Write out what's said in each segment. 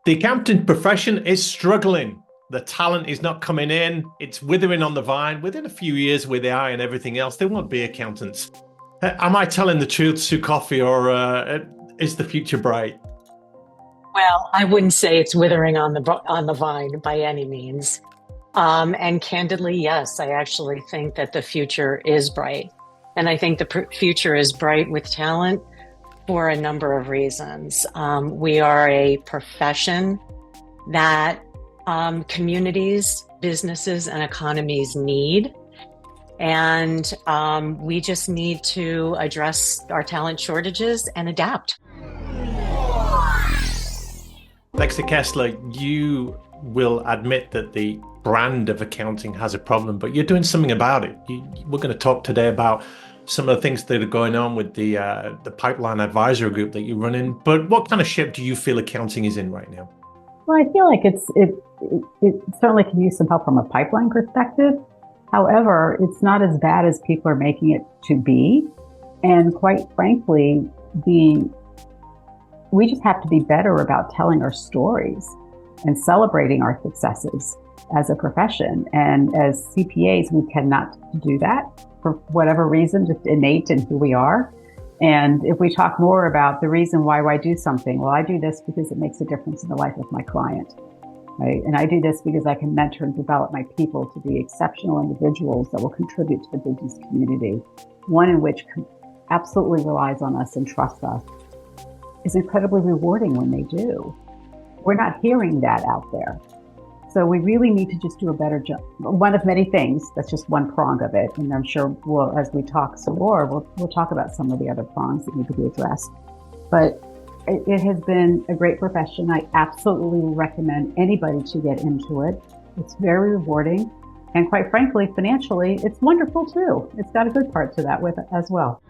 The accounting profession is struggling. The talent is not coming in. It's withering on the vine. Within a few years with AI and everything else, there won't be accountants. Am I telling the truth, Sue Coffey, or is the future bright? Well, I wouldn't say it's withering on the vine by any means. And candidly, yes, I actually think that the future is bright. And I think the future is bright with talent for a number of reasons. We are a profession that communities, businesses, and economies need. And we just need to address our talent shortages and adapt. Lexy Kessler, you will admit that the brand of accounting has a problem, but you're doing something about it. We're going to talk today about some of the things that are going on with the pipeline advisory group that you're running. But what kind of shape do you feel accounting is in right now? Well, I feel like it certainly can use some help from a pipeline perspective. However, it's not as bad as people are making it to be. And quite frankly, we just have to be better about telling our stories and celebrating our successes as a profession. And as CPAs, we tend not to do that for whatever reason, just innate in who we are. And if we talk more about the reason why I do something, well, I do this because it makes a difference in the life of my client, right? And I do this because I can mentor and develop my people to be exceptional individuals that will contribute to the business community, one in which absolutely relies on us and trusts us. Is incredibly rewarding when they do. We're not hearing that out there. So we really need to just do a better job. One of many things, that's just one prong of it. And I'm sure as we talk some more, we'll talk about some of the other prongs that need to be addressed. But it has been a great profession. I absolutely recommend anybody to get into it. It's very rewarding. And quite frankly, financially, it's wonderful too. It's got a good part to that with it as well.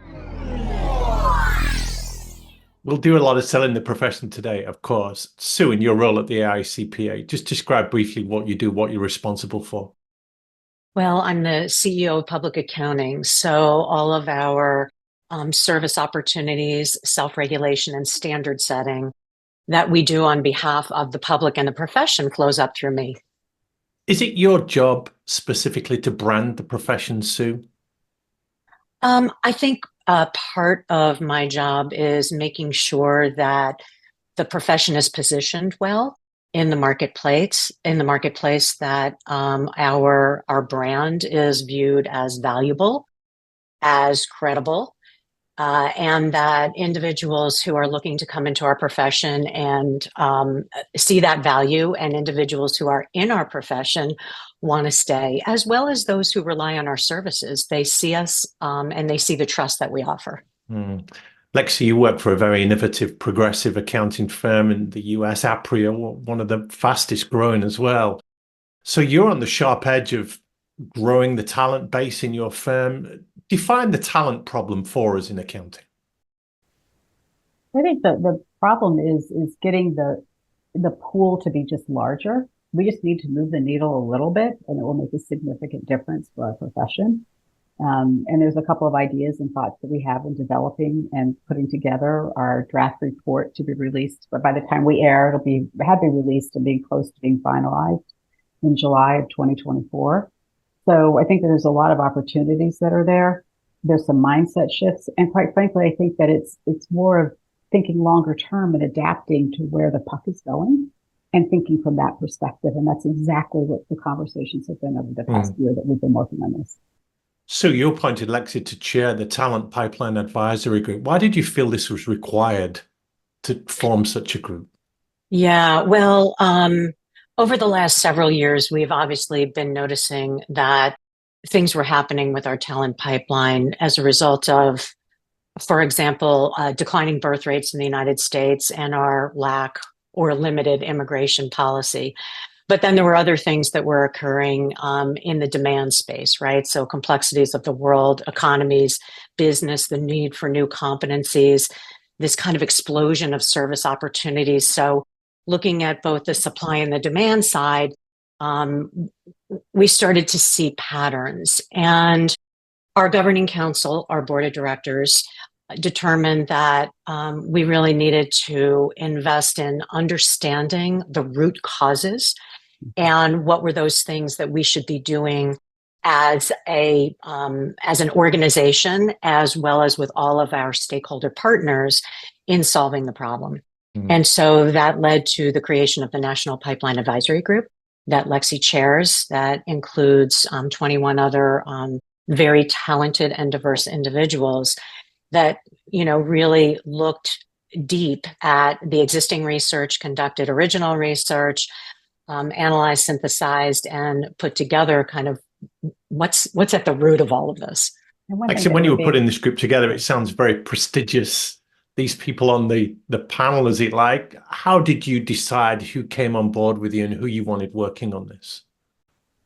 We'll do a lot of selling the profession today, of course. Sue, in your role at the AICPA, just describe briefly what you do, what you're responsible for. Well, I'm the CEO of public accounting. So all of our service opportunities, self-regulation, and standard setting that we do on behalf of the public and the profession flows up through me. Is it your job specifically to brand the profession, Sue? I think part of my job is making sure that the profession is positioned well in the marketplace, that our brand is viewed as valuable, as credible, and that individuals who are looking to come into our profession and see that value, and individuals who are in our profession want to stay, as well as those who rely on our services. They see us and they see the trust that we offer. Lexy, you work for a very innovative, progressive accounting firm in the US, Aprio, one of the fastest growing as well. So you're on the sharp edge of growing the talent base in your firm. Define the talent problem for us in accounting. I think the problem is getting the pool to be just larger. We just need to move the needle a little bit, and it will make a significant difference for our profession. And there's a couple of ideas and thoughts that we have in developing and putting together our draft report to be released. But by the time we air, have been released and being close to being finalized in July of 2024. So I think that there's a lot of opportunities that are there. There's some mindset shifts. And quite frankly, I think that it's more of thinking longer term and adapting to where the puck is going and thinking from that perspective. And that's exactly what the conversations have been over the past year that we've been working on this. So you appointed Lexy to chair the Talent Pipeline Advisory Group. Why did you feel this was required to form such a group? Yeah, well, over the last several years, we've obviously been noticing that things were happening with our talent pipeline as a result of, for example, declining birth rates in the United States and our lack or limited immigration policy. But then there were other things that were occurring in the demand space, right? So complexities of the world, economies, business, the need for new competencies, this kind of explosion of service opportunities. So looking at both the supply and the demand side, we started to see patterns. And our governing council, our board of directors, determined that we really needed to invest in understanding the root causes and what were those things that we should be doing as an organization, as well as with all of our stakeholder partners in solving the problem. And so that led to the creation of the National Pipeline Advisory Group that Lexy chairs, that includes 21 other very talented and diverse individuals that, really looked deep at the existing research, conducted original research, analyzed, synthesized, and put together kind of what's at the root of all of this. Actually, when you were putting this group together, it sounds very prestigious. These people on the panel, as it like, how did you decide who came on board with you and who you wanted working on this?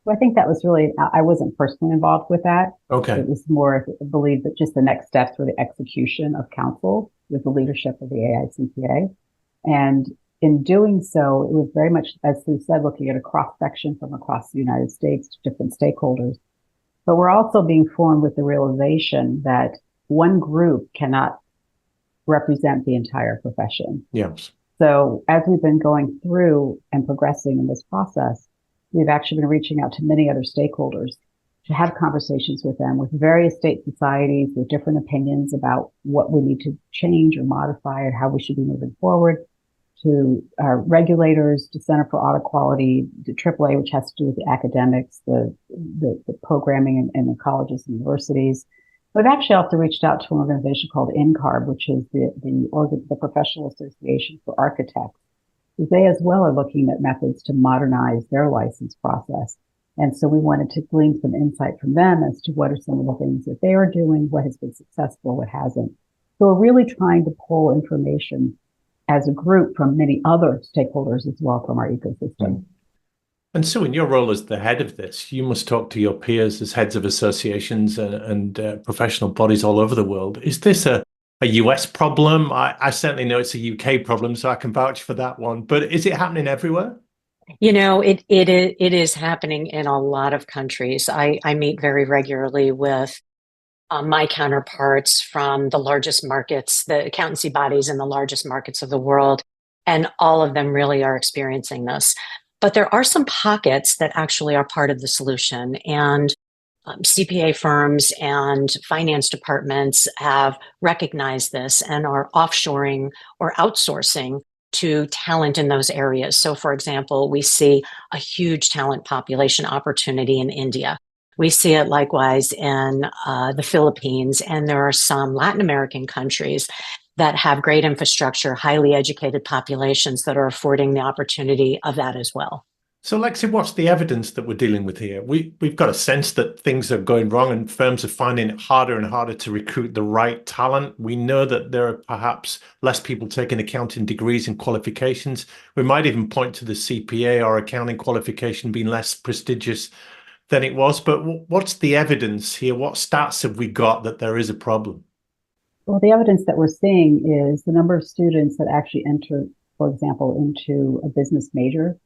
Well, I think that was really, I wasn't personally involved with that. Okay. It was more, I believe that just the next steps were the execution of council with the leadership of the AICPA. And in doing so, it was very much, as Sue said, looking at a cross section from across the United States to different stakeholders. But we're also being formed with the realization that one group cannot represent the entire profession. Yes. So as we've been going through and progressing in this process, we've actually been reaching out to many other stakeholders to have conversations with them, with various state societies with different opinions about what we need to change or modify and how we should be moving forward, to regulators, to Center for Audit Quality, to AAA, which has to do with the academics, the programming in the colleges and universities. We've actually also reached out to an organization called NCARB, which is the Professional Association for Architects. They as well are looking at methods to modernize their license process. And so we wanted to glean some insight from them as to what are some of the things that they are doing, what has been successful, what hasn't. So we're really trying to pull information as a group from many other stakeholders as well from our ecosystem. And so in your role as the head of this, you must talk to your peers as heads of associations and professional bodies all over the world. Is this a US problem? I certainly know it's a UK problem, so I can vouch for that one. But is it happening everywhere? It is happening in a lot of countries. I meet very regularly with my counterparts from the largest markets, the accountancy bodies in the largest markets of the world, and all of them really are experiencing this. But there are some pockets that actually are part of the solution, and CPA firms and finance departments have recognized this and are offshoring or outsourcing to talent in those areas. So, for example, we see a huge talent population opportunity in India. We see it likewise in the Philippines, and there are some Latin American countries that have great infrastructure, highly educated populations that are affording the opportunity of that as well. So, Lexy, what's the evidence that we're dealing with here? We've got a sense that things are going wrong and firms are finding it harder and harder to recruit the right talent. We know that there are perhaps less people taking accounting degrees and qualifications. We might even point to the CPA or accounting qualification being less prestigious than it was. But what's the evidence here? What stats have we got that there is a problem? Well, the evidence that we're seeing is the number of students that actually enter, for example, into a business major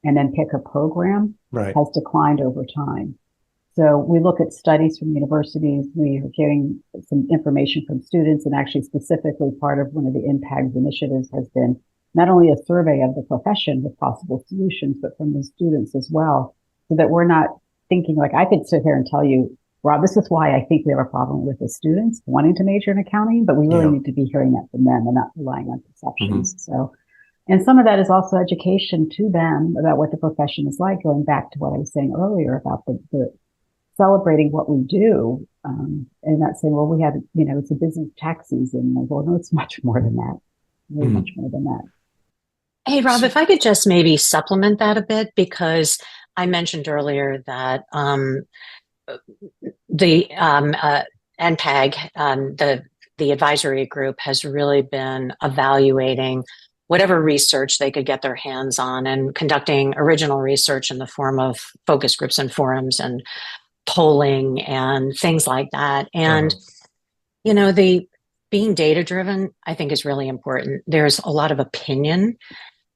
and then pick a program has declined over time. So we look at studies from universities. We are getting some information from students, and actually specifically part of one of the NPAG initiatives has been not only a survey of the profession with possible solutions, but from the students as well, so that we're not thinking like I could sit here and tell you, Rob, this is why I think we have a problem with the students wanting to major in accounting, but we really need to be hearing that from them and not relying on perceptions. So, and some of that is also education to them about what the profession is like, going back to what I was saying earlier about the celebrating what we do, and not saying, well, we have, it's a business tax season. Like, well, no, it's much more than that. Really much more than that. Hey, Rob, if I could just maybe supplement that a bit, because I mentioned earlier that the NPAG, the advisory group, has really been evaluating whatever research they could get their hands on and conducting original research in the form of focus groups and forums and polling and things like that. And, the being data driven, I think, is really important. There's a lot of opinion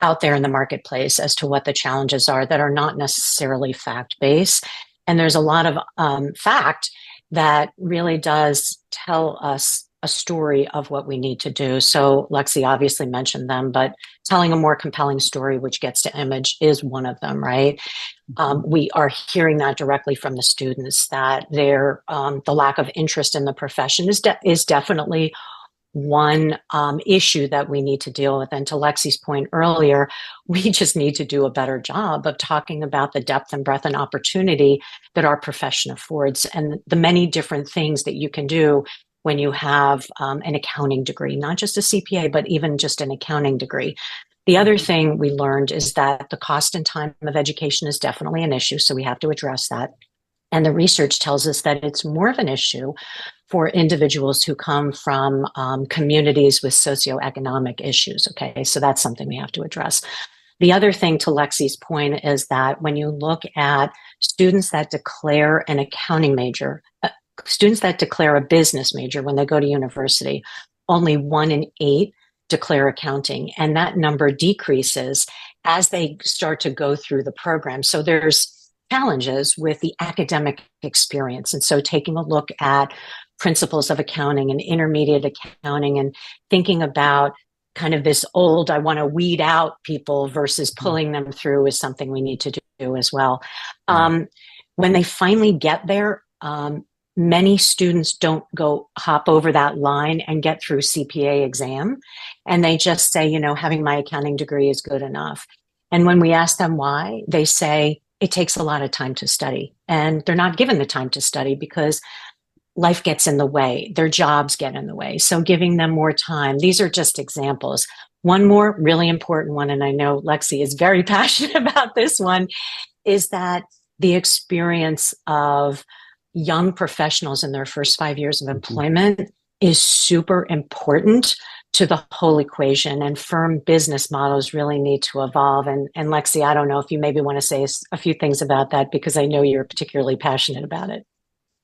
out there in the marketplace as to what the challenges are that are not necessarily fact-based. And there's a lot of fact that really does tell us a story of what we need to do. So Lexy obviously mentioned them, but telling a more compelling story, which gets to image, is one of them, right? We are hearing that directly from the students, that the lack of interest in the profession is definitely one issue that we need to deal with. And to Lexy's point earlier, we just need to do a better job of talking about the depth and breadth and opportunity that our profession affords, and the many different things that you can do when you have an accounting degree, not just a CPA, but even just an accounting degree. The other thing we learned is that the cost and time of education is definitely an issue, so we have to address that. And the research tells us that it's more of an issue for individuals who come from communities with socioeconomic issues. Okay, so that's something we have to address. The other thing, to Lexy's point, is that when you look at students that declare an accounting major, students that declare a business major when they go to university, only 1 in 8 declare accounting, and that number decreases as they start to go through the program. So there's challenges with the academic experience. And so taking a look at principles of accounting and intermediate accounting, and thinking about kind of this old, I want to weed out people versus pulling them through, is something we need to do as well. When they finally get there, many students don't hop over that line and get through CPA exam. And they just say, having my accounting degree is good enough. And when we ask them why, they say it takes a lot of time to study. And they're not given the time to study because life gets in the way, their jobs get in the way. So giving them more time. These are just examples. One more really important one, and I know Lexy is very passionate about this one, is that the experience of young professionals in their first 5 years of employment is super important to the whole equation, and firm business models really need to evolve. And Lexy, I don't know if you maybe want to say a few things about that, because I know you're particularly passionate about it.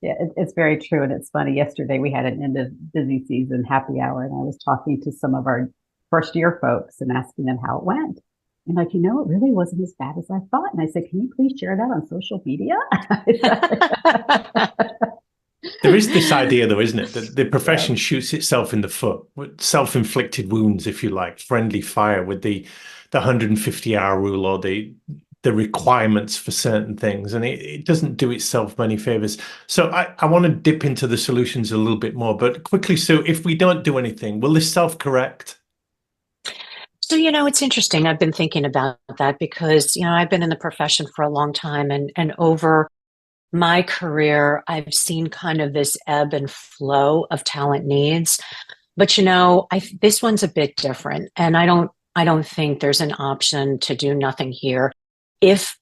Yeah, it's very true. And it's funny, yesterday we had an end of busy season happy hour, and I was talking to some of our first year folks and asking them how it went. And like, it really wasn't as bad as I thought. And I said, can you please share that on social media? There is this idea, though, isn't it, that the profession shoots itself in the foot, with self-inflicted wounds, if you like, friendly fire, with the 150-hour rule, or the requirements for certain things, and it doesn't do itself many favors. So I want to dip into the solutions a little bit more, but quickly, Sue, if we don't do anything, will this self-correct? So, it's interesting. I've been thinking about that because, I've been in the profession for a long time, and over my career, I've seen kind of this ebb and flow of talent needs. But, this one's a bit different, and I don't think there's an option to do nothing here. If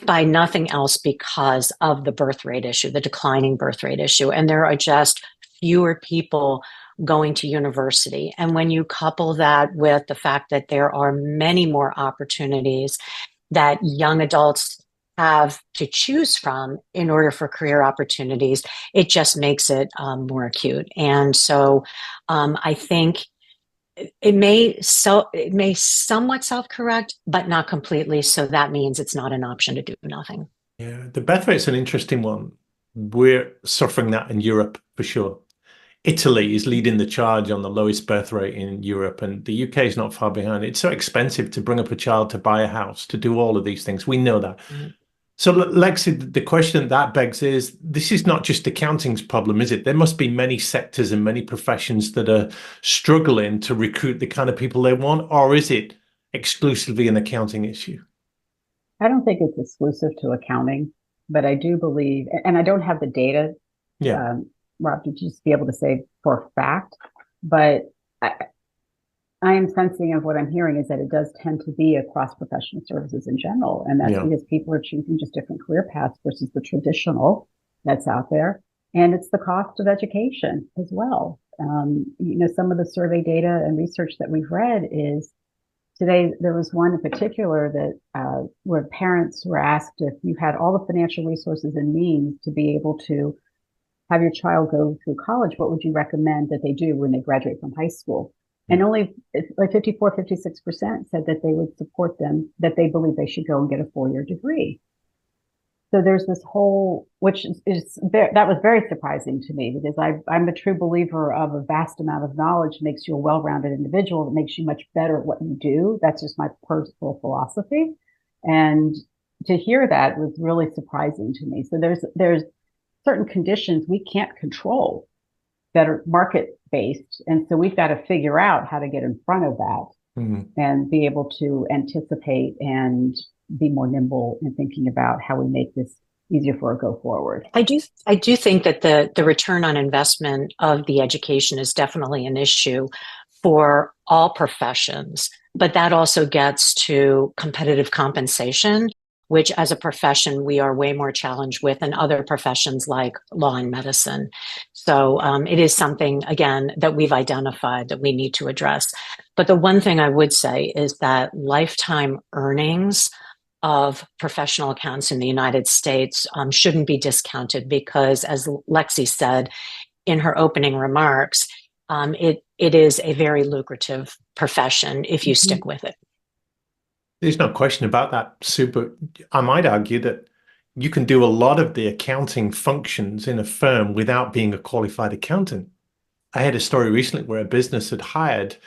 by nothing else, because of the birth rate issue, the declining birth rate issue, and there are just fewer people going to university. And when you couple that with the fact that there are many more opportunities that young adults have to choose from in order for career opportunities, it just makes it more acute. And so I think it may somewhat self-correct, but not completely. So that means it's not an option to do nothing. Yeah, the birth rate's an interesting one. We're suffering that in Europe for sure. Italy is leading the charge on the lowest birth rate in Europe, and the UK is not far behind. It's so expensive to bring up a child, to buy a house, to do all of these things. We know that. Mm-hmm. So, Lexy, the question that begs is, this is not just accounting's problem, is it? There must be many sectors and many professions that are struggling to recruit the kind of people they want, or is it exclusively an accounting issue? I don't think it's exclusive to accounting, but I do believe, and I don't have the data, Rob, to just be able to say for a fact, but I am sensing of what I'm hearing is that it does tend to be across professional services in general. And that's because people are choosing just different career paths versus the traditional that's out there. And it's the cost of education as well. Some of the survey data and research that we've read is today, there was one in particular that where parents were asked, if you had all the financial resources and means to be able to have your child go through college, what would you recommend that they do when they graduate from high school? And only like 54, 56% said that they would support them, that they believe they should go and get a 4-year degree. So there's this whole, which that was very surprising to me, because I'm a true believer of a vast amount of knowledge makes you a well-rounded individual. That makes you much better at what you do. That's just my personal philosophy. And to hear that was really surprising to me. So there's certain conditions we can't control that are market based. And so we've got to figure out how to get in front of that and be able to anticipate and be more nimble in thinking about how we make this easier for a go forward. I do think that the return on investment of the education is definitely an issue for all professions, but that also gets to competitive compensation, which as a profession, we are way more challenged with than other professions like law and medicine. So it is something, again, that we've identified that we need to address. But the one thing I would say is that lifetime earnings of professional accountants in the United States shouldn't be discounted, because as Lexy said in her opening remarks, it is a very lucrative profession if you stick with it. There's no question about that, Sue, but I might argue that you can do a lot of the accounting functions in a firm without being a qualified accountant. I had a story recently where a business had hired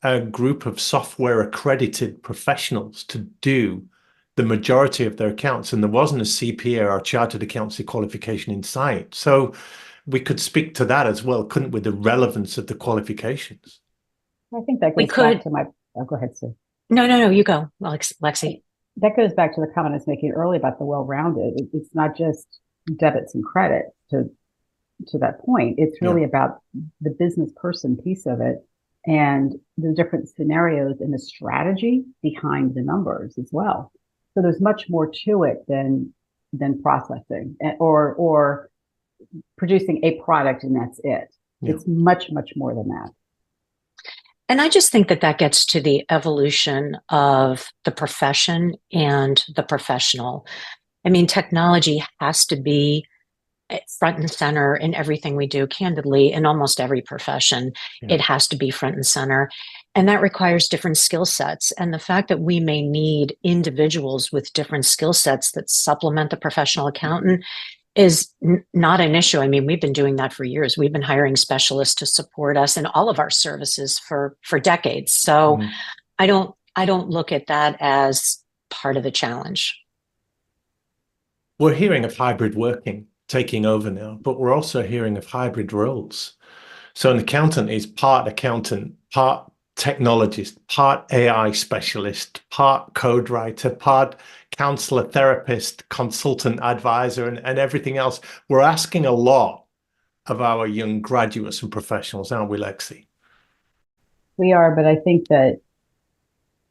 a group of software accredited professionals to do the majority of their accounts, and there wasn't a CPA or chartered accountancy qualification in sight. So we could speak to that as well, couldn't we, the relevance of the qualifications? I think that goes back to my, go ahead, Sue. No, you go, Lexy. That goes back to the comment I was making earlier about the well-rounded. It's not just debits and credits to that point. It's really about the business person piece of it and the different scenarios and the strategy behind the numbers as well. So there's much more to it than processing or producing a product and that's it. Yeah. It's much, much more than that. And I just think that gets to the evolution of the profession and the professional. I mean, technology has to be front and center in everything we do, candidly, in almost every profession. It has to be front and center. And that requires different skill sets. And the fact that we may need individuals with different skill sets that supplement the professional accountant is not an issue. I mean, we've been doing that for years. We've been hiring specialists to support us in all of our services for decades. So I don't look at that as part of the challenge. We're hearing of hybrid working taking over now, but we're also hearing of hybrid roles. So an accountant is part accountant, part technologist, part AI specialist, part code writer, part counselor, therapist, consultant, advisor, and everything else. We're asking a lot of our young graduates and professionals, aren't we, Lexy? We are, but I think that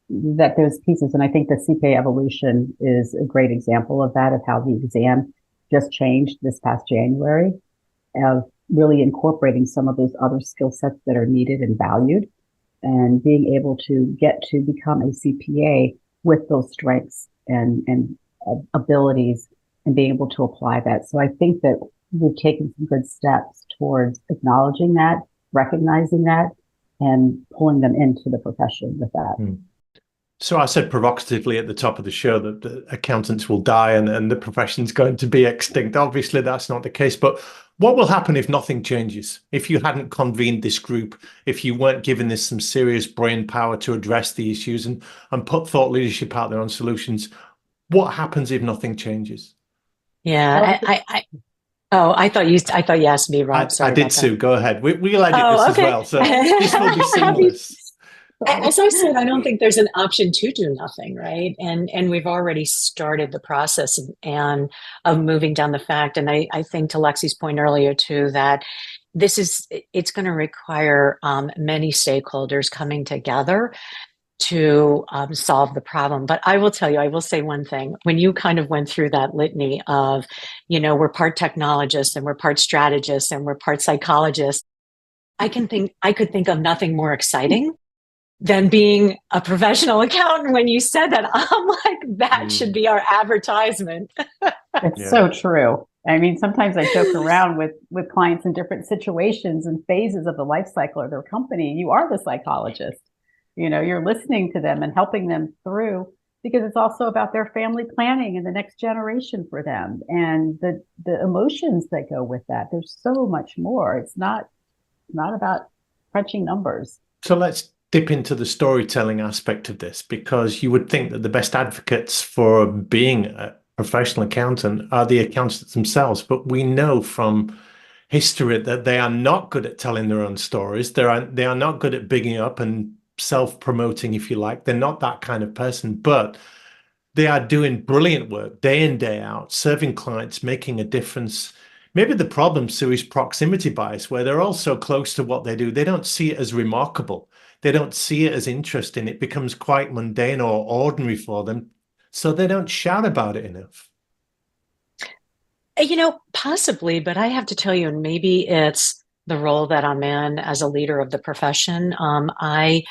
there's pieces, and I think the CPA evolution is a great example of that, of how the exam just changed this past January, of really incorporating some of those other skill sets that are needed and valued, and being able to get to become a CPA with those strengths and abilities and being able to apply that. So I think that we've taken some good steps towards acknowledging that, recognizing that, and pulling them into the profession with that. So I said provocatively at the top of the show that the accountants will die and the profession's going to be extinct. Obviously, that's not the case. But what will happen if nothing changes? If you hadn't convened this group, if you weren't giving this some serious brain power to address the issues and put thought leadership out there on solutions, what happens if nothing changes? Yeah, I thought you asked me, Rob. Sorry, I did, Sue. Go ahead. We'll edit this as well, so this will be seamless. As I said, I don't think there's an option to do nothing, right? And we've already started the process of moving down the fact. And I think to Lexy's point earlier too, that it's going to require many stakeholders coming together to solve the problem. But I will tell you, I will say one thing. When you kind of went through that litany of, we're part technologists and we're part strategists and we're part psychologists, I could think of nothing more exciting than being a professional accountant. When you said that, I'm like, that should be our advertisement. It's so true. I mean, sometimes I joke around with clients in different situations and phases of the life cycle of their company. You are the psychologist. You're listening to them and helping them through because it's also about their family planning and the next generation for them and the emotions that go with that. There's so much more. It's not about crunching numbers. So let's dip into the storytelling aspect of this, because you would think that the best advocates for being a professional accountant are the accountants themselves. But we know from history that they are not good at telling their own stories. They are not good at bigging up and self-promoting, if you like. They're not that kind of person, but they are doing brilliant work day in, day out, serving clients, making a difference. Maybe the problem, Sue, is proximity bias, where they're all so close to what they do. They don't see it as remarkable. They don't see it as interesting. It becomes quite mundane or ordinary for them. So they don't shout about it enough. Possibly, but I have to tell you, and maybe it's the role that I'm in as a leader of the profession. I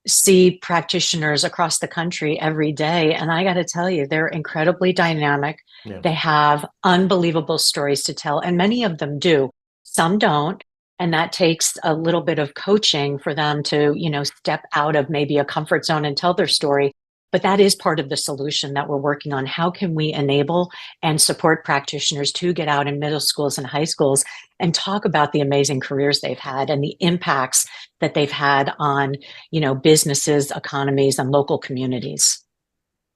see practitioners across the country every day, and I got to tell you, they're incredibly dynamic. Yeah. They have unbelievable stories to tell, and many of them do. Some don't. And that takes a little bit of coaching for them to, step out of maybe a comfort zone and tell their story. But that is part of the solution that we're working on. How can we enable and support practitioners to get out in middle schools and high schools and talk about the amazing careers they've had and the impacts that they've had on, businesses, economies, and local communities?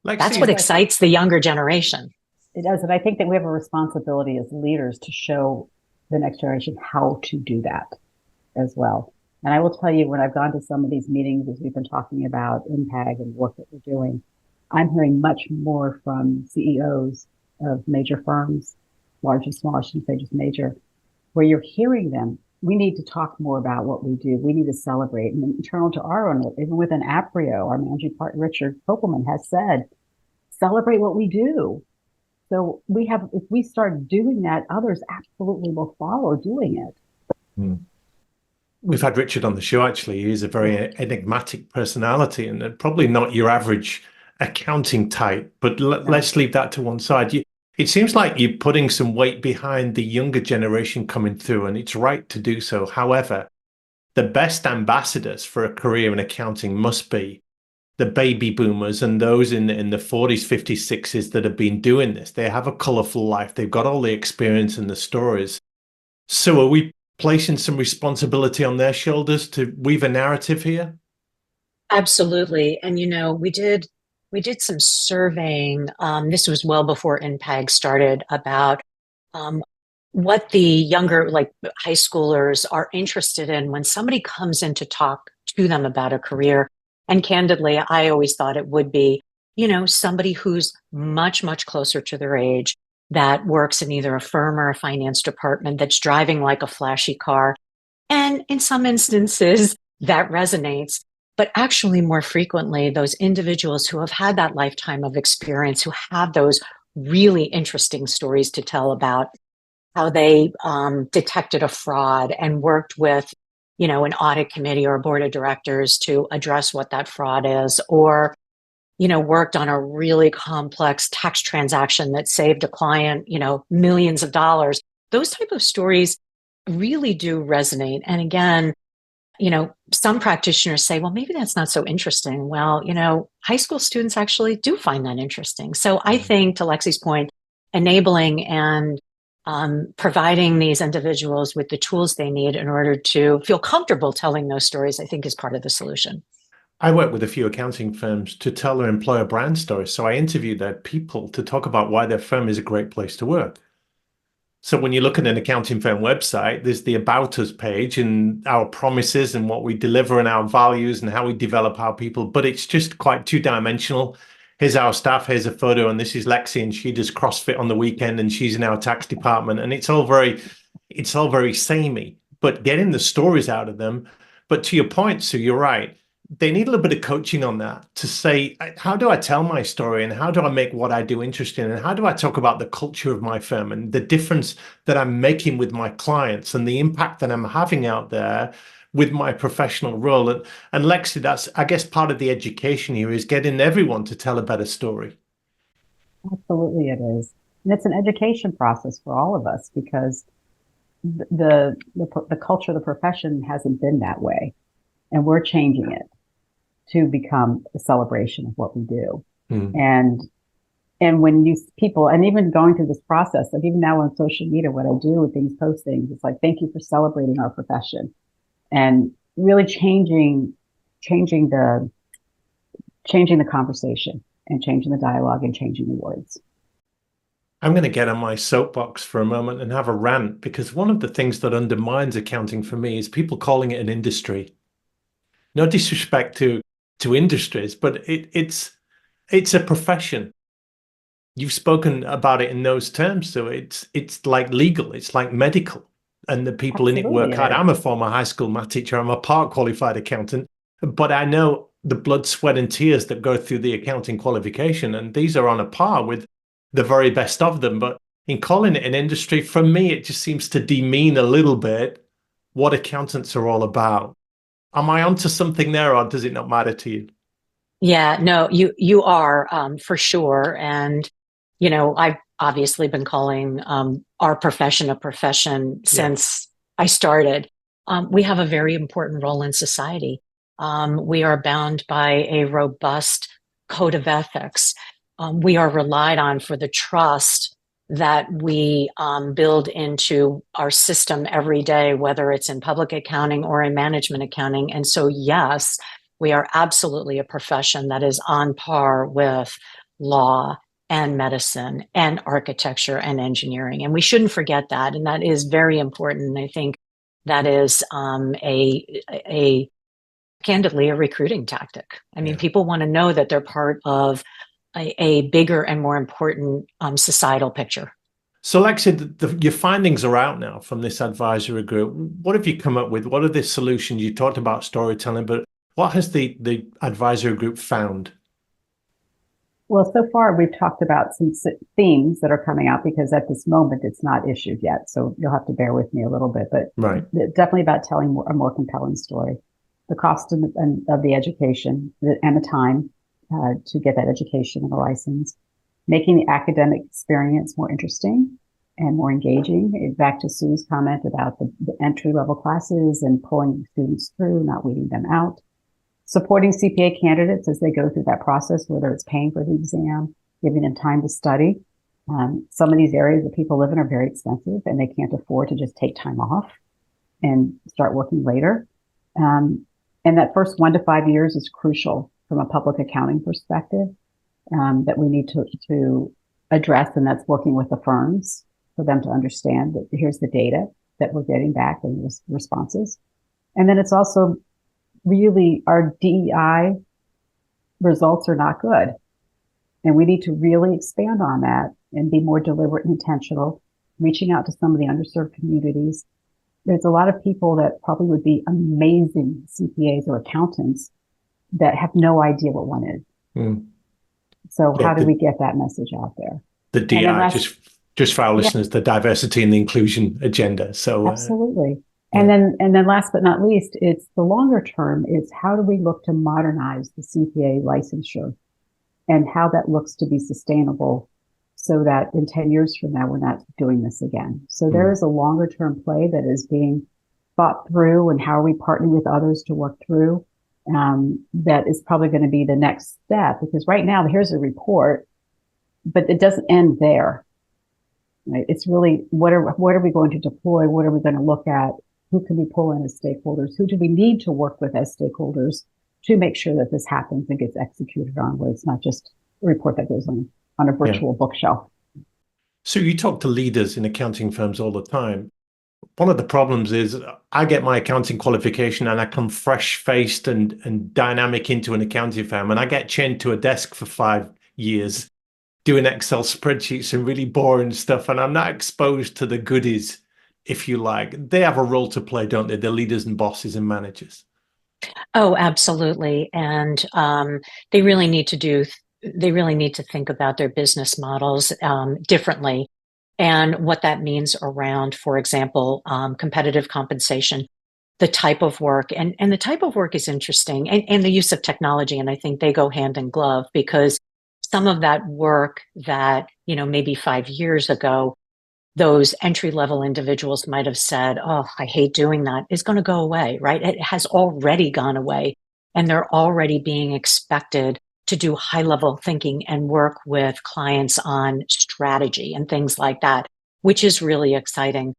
That's what excites the younger generation. It does. And I think that we have a responsibility as leaders to show the next generation how to do that as well. And I will tell you, when I've gone to some of these meetings, as we've been talking about NPAG and work that we're doing, I'm hearing much more from CEOs of major firms, large and small, I shouldn't say just major, where you're hearing them. We need to talk more about what we do. We need to celebrate. And internal to our own, even within Aprio, our managing partner, Richard Kopelman, has said, celebrate what we do. So if we start doing that, others absolutely will follow doing it. Mm. We've had Richard on the show, actually. He's a very enigmatic personality and probably not your average accounting type, but let's leave that to one side. It seems like you're putting some weight behind the younger generation coming through, and it's right to do so. However, the best ambassadors for a career in accounting must be the baby boomers and those in the 40s, 50s, 60s that have been doing this. They have a colorful life. They've got all the experience and the stories. So are we placing some responsibility on their shoulders to weave a narrative here? Absolutely. And, we did some surveying. This was well before NPAG started, about what the younger, like high schoolers, are interested in when somebody comes in to talk to them about a career. And candidly, I always thought it would be, somebody who's much, much closer to their age, that works in either a firm or a finance department, that's driving like a flashy car. And in some instances, that resonates. But actually, more frequently, those individuals who have had that lifetime of experience, who have those really interesting stories to tell about how they detected a fraud and worked with, an audit committee or a board of directors to address what that fraud is, or worked on a really complex tax transaction that saved a client, millions of dollars. Those type of stories really do resonate. And again, some practitioners say, well, maybe that's not so interesting. Well, high school students actually do find that interesting. So I think, to Lexy's point, enabling and providing these individuals with the tools they need in order to feel comfortable telling those stories, I think, is part of the solution. I work with a few accounting firms to tell their employer brand stories. So I interview their people to talk about why their firm is a great place to work. So when you look at an accounting firm website, there's the About Us page and our promises and what we deliver and our values and how we develop our people. But it's just quite two-dimensional. Here's our staff, here's a photo, and this is Lexy, and she does CrossFit on the weekend, and she's in our tax department. And it's all very samey, but getting the stories out of them. But to your point, Sue, you're right. They need a little bit of coaching on that to say, how do I tell my story, and how do I make what I do interesting, and how do I talk about the culture of my firm and the difference that I'm making with my clients and the impact that I'm having out there with my professional role. And Lexy, that's, I guess, part of the education here, is getting everyone to tell a better story. Absolutely it is. And it's an education process for all of us, because the culture of the profession hasn't been that way. And we're changing it to become a celebration of what we do. Mm. And when people, and even going through this process, like even now on social media, what I do with things, post things, it's like, thank you for celebrating our profession, and really changing the conversation and changing the dialogue and changing the words. I'm going to get on my soapbox for a moment and have a rant, because one of the things that undermines accounting for me is people calling it an industry. No disrespect to industries, but it's a profession. You've spoken about it in those terms, so it's like legal, it's like medical, and the people in it Absolutely, work hard. I'm a former high school math teacher. I'm a part qualified accountant, but I know the blood, sweat, and tears that go through the accounting qualification, and these are on a par with the very best of them. But in calling it an industry, for me, it just seems to demean a little bit what accountants are all about. Am I onto something there, or does it not matter to you? Yeah, no, you are for sure. And I've obviously been calling our profession a profession Yeah. since I started. We have a very important role in society. We are bound by a robust code of ethics. We are relied on for the trust that we build into our system every day, whether it's in public accounting or in management accounting. And so, yes, we are absolutely a profession that is on par with law and medicine and architecture and engineering. And we shouldn't forget that. And that is very important. And I think that is a candidly a recruiting tactic. I mean, Yeah. people want to know that they're part of a bigger and more important societal picture. So, Lexy, your findings are out now from this advisory group. What have you come up with? What are the solutions? You talked about storytelling, but what has the advisory group found? Well, so far we've talked about some themes that are coming out, because at this moment it's not issued yet. So you'll have to bear with me a little bit, but Right. definitely about telling a more compelling story. The cost of the education and the time to get that education and the license, making the academic experience more interesting and more engaging. Back to Sue's comment about the entry-level classes and pulling students through, not weeding them out. Supporting CPA candidates as they go through that process, whether it's paying for the exam, giving them time to study. Some of these areas that people live in are very expensive, and they can't afford to just take time off and start working later. And that first 1 to 5 years is crucial from a public accounting perspective, that we need to address, and that's working with the firms for them to understand that here's the data that we're getting back and the responses. And then it's also really our DEI results are not good. And we need to really expand on that and be more deliberate and intentional, reaching out to some of the underserved communities. There's a lot of people that probably would be amazing CPAs or accountants that have no idea what one is. Mm. So how do we get that message out there? The DI, just for our listeners, the diversity and the inclusion agenda. So absolutely. Yeah. And then last but not least, it's the longer term is how do we look to modernize the CPA licensure and how that looks to be sustainable so that in 10 years from now, we're not doing this again. So there is a longer term play that is being thought through, and how are we partnering with others to work through. That is probably going to be the next step, because right now here's a report, but it doesn't end there. Right? It's really what are we going to deploy? What are we going to look at? Who can we pull in as stakeholders? Who do we need to work with as stakeholders to make sure that this happens and gets executed on, where it's not just a report that goes on a virtual bookshelf. So you talk to leaders in accounting firms all the time. One of the problems is I get my accounting qualification and I come fresh-faced and dynamic into an accounting firm, and I get chained to a desk for 5 years doing Excel spreadsheets and really boring stuff, and I'm not exposed to the goodies, if you like. They have a role to play, don't they? The leaders and bosses and managers. Oh, absolutely. And they really need to think about their business models differently, and what that means around, for example, competitive compensation, the type of work. And the type of work is interesting, and the use of technology. And I think they go hand in glove, because some of that work that, maybe 5 years ago, those entry-level individuals might have said, oh, I hate doing that, is going to go away, right? It has already gone away, and they're already being expected to do high level thinking and work with clients on strategy and things like that, which is really exciting.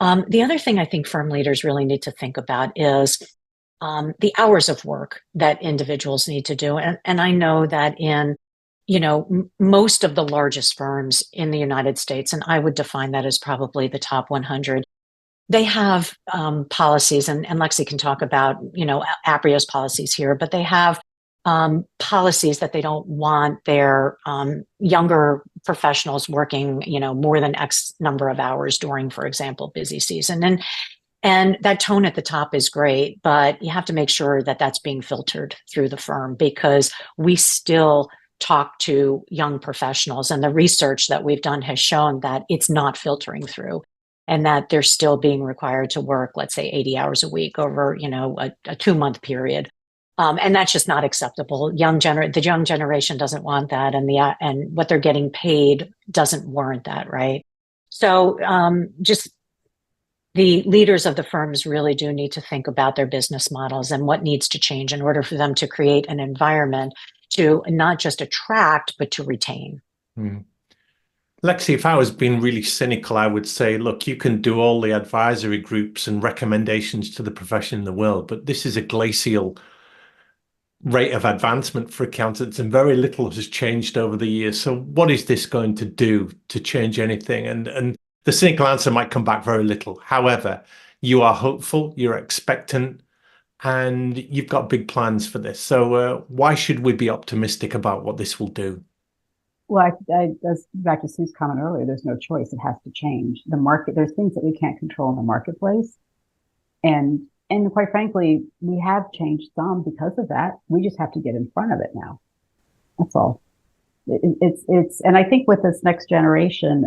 The other thing I think firm leaders really need to think about is the hours of work that individuals need to do. And I know that in, most of the largest firms in the United States, and I would define that as probably the top 100, they have policies, and Lexy can talk about, Aprio's policies here, but they have policies that they don't want their younger professionals working, more than X number of hours during, for example, busy season. And that tone at the top is great, but you have to make sure that that's being filtered through the firm, because we still talk to young professionals, and the research that we've done has shown that it's not filtering through, and that they're still being required to work, let's say 80 hours a week over, a 2-month period. And that's just not acceptable. The young generation doesn't want that, and what they're getting paid doesn't warrant that, right? So just the leaders of the firms really do need to think about their business models and what needs to change in order for them to create an environment to not just attract, but to retain. Lexy, if I was being really cynical, I would say, look, you can do all the advisory groups and recommendations to the profession in the world, but this is a glacial rate of advancement for accountants, and very little has changed over the years. So what is this going to do to change anything? And the cynical answer might come back very little. However, you are hopeful, you're expectant, and you've got big plans for this. So why should we be optimistic about what this will do? Well, that's back to Sue's comment earlier. There's no choice. It has to change. The market, there's things that we can't control in the marketplace. And quite frankly, we have changed some because of that. We just have to get in front of it now. That's all. And I think with this next generation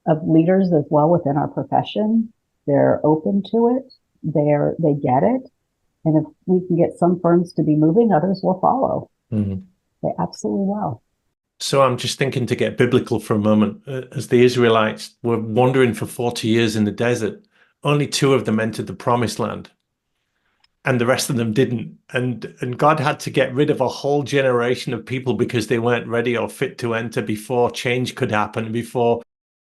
of leaders as well within our profession, they're open to it. They get it. And if we can get some firms to be moving, others will follow. Mm-hmm. They absolutely will. So I'm just thinking, to get biblical for a moment, as the Israelites were wandering for 40 years in the desert, only 2 of them entered the promised land, and the rest of them didn't. And God had to get rid of a whole generation of people because they weren't ready or fit to enter before change could happen, before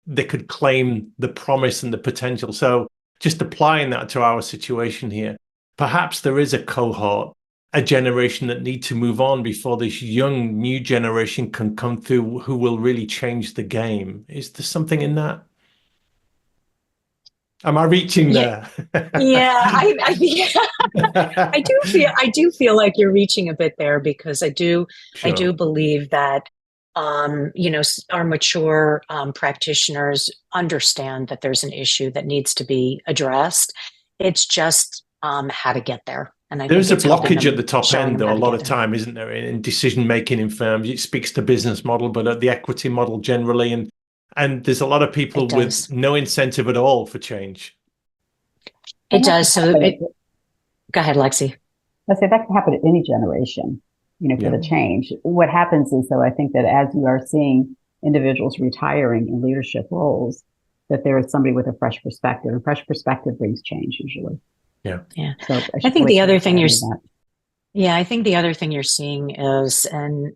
they could claim the promise and the potential. So just applying that to our situation here, perhaps there is a cohort, a generation that need to move on before this young new generation can come through who will really change the game. Is there something in that? Am I reaching there? Yeah, I do feel like you're reaching a bit there, because I do believe that our mature practitioners understand that there's an issue that needs to be addressed. It's just how to get there. And there's a blockage at the top end, though, a lot of time, isn't there, in decision making in firms? It speaks to business model, but at the equity model generally, and there's a lot of people with no incentive at all for change. It does. So go ahead, Lexy. I say that can happen at any generation, for the change. What happens is, though, I think that as you are seeing individuals retiring in leadership roles, that there is somebody with a fresh perspective. A fresh perspective brings change usually. Yeah. So I think the other thing I think the other thing you're seeing is, and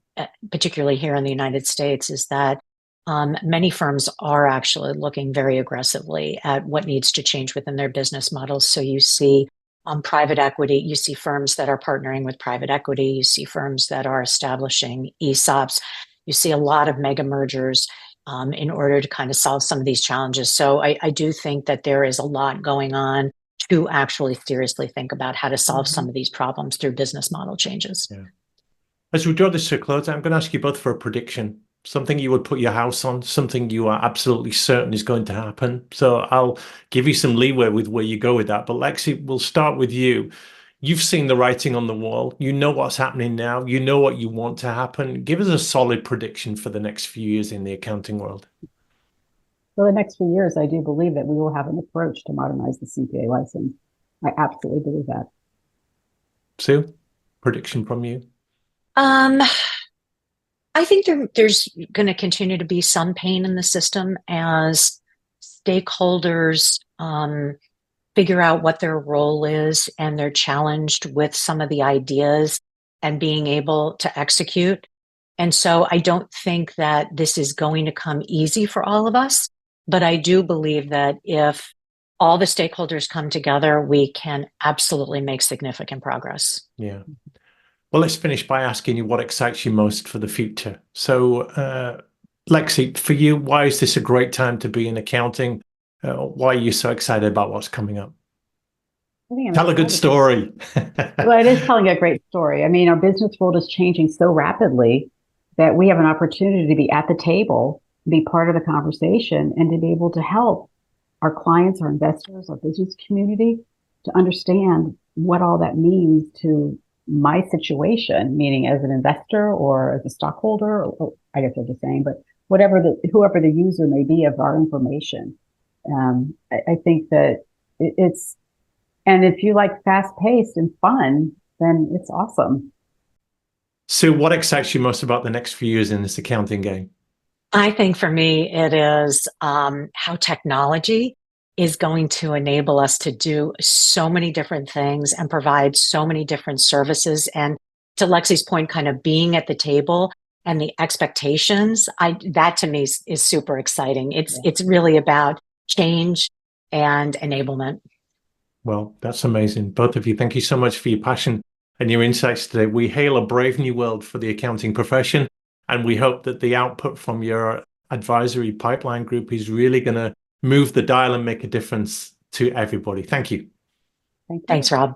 particularly here in the United States, is that many firms are actually looking very aggressively at what needs to change within their business models. So you see private equity, you see firms that are partnering with private equity, you see firms that are establishing ESOPs, you see a lot of mega mergers in order to kind of solve some of these challenges. So I do think that there is a lot going on to actually seriously think about how to solve some of these problems through business model changes. Yeah. As we draw this to a close, I'm going to ask you both for a prediction. Something you would put your house on, something you are absolutely certain is going to happen. So I'll give you some leeway with where you go with that. But Lexy, we'll start with you. You've seen the writing on the wall. You know what's happening now. You know what you want to happen. Give us a solid prediction for the next few years in the accounting world. For the next few years, I do believe that we will have an approach to modernize the CPA license. I absolutely believe that. Sue, prediction from you? I think there's going to continue to be some pain in the system as stakeholders figure out what their role is, and they're challenged with some of the ideas and being able to execute. And so I don't think that this is going to come easy for all of us, but I do believe that if all the stakeholders come together, we can absolutely make significant progress. Yeah. Well, let's finish by asking you what excites you most for the future. So, Lexy, for you, why is this a great time to be in accounting? Why are you so excited about what's coming up? Tell a good story. Well, it is telling a great story. I mean, our business world is changing so rapidly that we have an opportunity to be at the table, be part of the conversation, and to be able to help our clients, our investors, our business community to understand what all that means to my situation, meaning as an investor or as a stockholder, or I guess they're the same, but whoever the user may be of our information. I think that it's, and if you like fast paced and fun, then it's awesome. So what excites you most about the next few years in this accounting game? I think for me, it is how technology is going to enable us to do so many different things and provide so many different services. And to Lexy's point, kind of being at the table and the expectations, that to me is super exciting. It's really about change and enablement. Well, that's amazing. Both of you, thank you so much for your passion and your insights today. We hail a brave new world for the accounting profession, and we hope that the output from your advisory pipeline group is really going to move the dial and make a difference to everybody. Thank you. Thank you. Thanks, Rob.